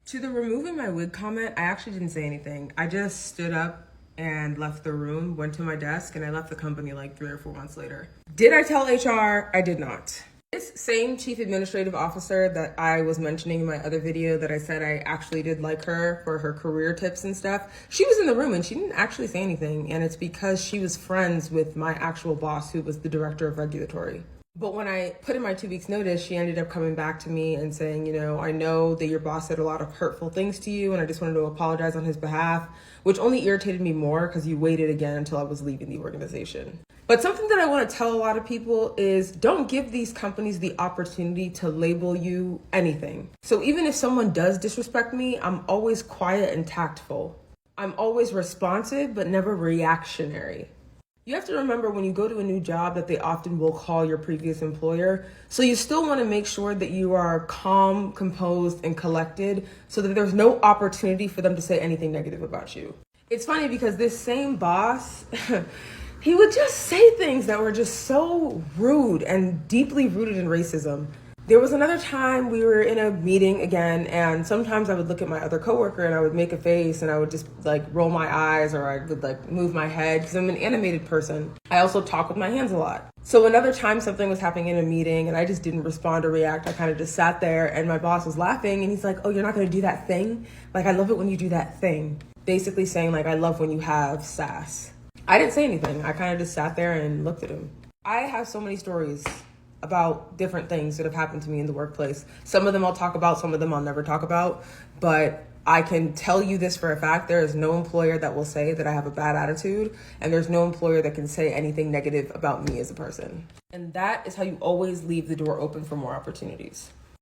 To the removing my wig comment, I actually didn't say anything. I just stood up and left the room, went to my desk, and I left the company like 3 or 4 months later. Did I tell HR? I did not. This same chief administrative officer that I was mentioning in my other video that I said I actually did like her for her career tips and stuff, she was in the room and she didn't actually say anything. And it's because she was friends with my actual boss, who was the director of regulatory. But when I put in my 2 weeks notice, she ended up coming back to me and saying, I know that your boss said a lot of hurtful things to you and I just wanted to apologize on his behalf, which only irritated me more because you waited again until I was leaving the organization. But something that I want to tell a lot of people is don't give these companies the opportunity to label you anything. So even if someone does disrespect me, I'm always quiet and tactful. I'm always responsive, but never reactionary. You have to remember when you go to a new job that they often will call your previous employer. So you still want to make sure that you are calm, composed, and collected so that there's no opportunity for them to say anything negative about you. It's funny because this same boss, he would just say things that were just so rude and deeply rooted in racism. There was another time we were in a meeting again, and sometimes I would look at my other coworker and I would make a face and I would just roll my eyes, or I would move my head because I'm an animated person. I also talk with my hands a lot. So another time something was happening in a meeting and I just didn't respond or react. I kind of just sat there and my boss was laughing and he's like, "Oh, you're not going to do that thing? I love it when you do that thing." Basically saying I love when you have sass. I didn't say anything. I kind of just sat there and looked at him. I have so many stories about different things that have happened to me in the workplace. Some of them I'll talk about, some of them I'll never talk about, but I can tell you this for a fact. There is no employer that will say that I have a bad attitude, and there's no employer that can say anything negative about me as a person. And that is how you always leave the door open for more opportunities.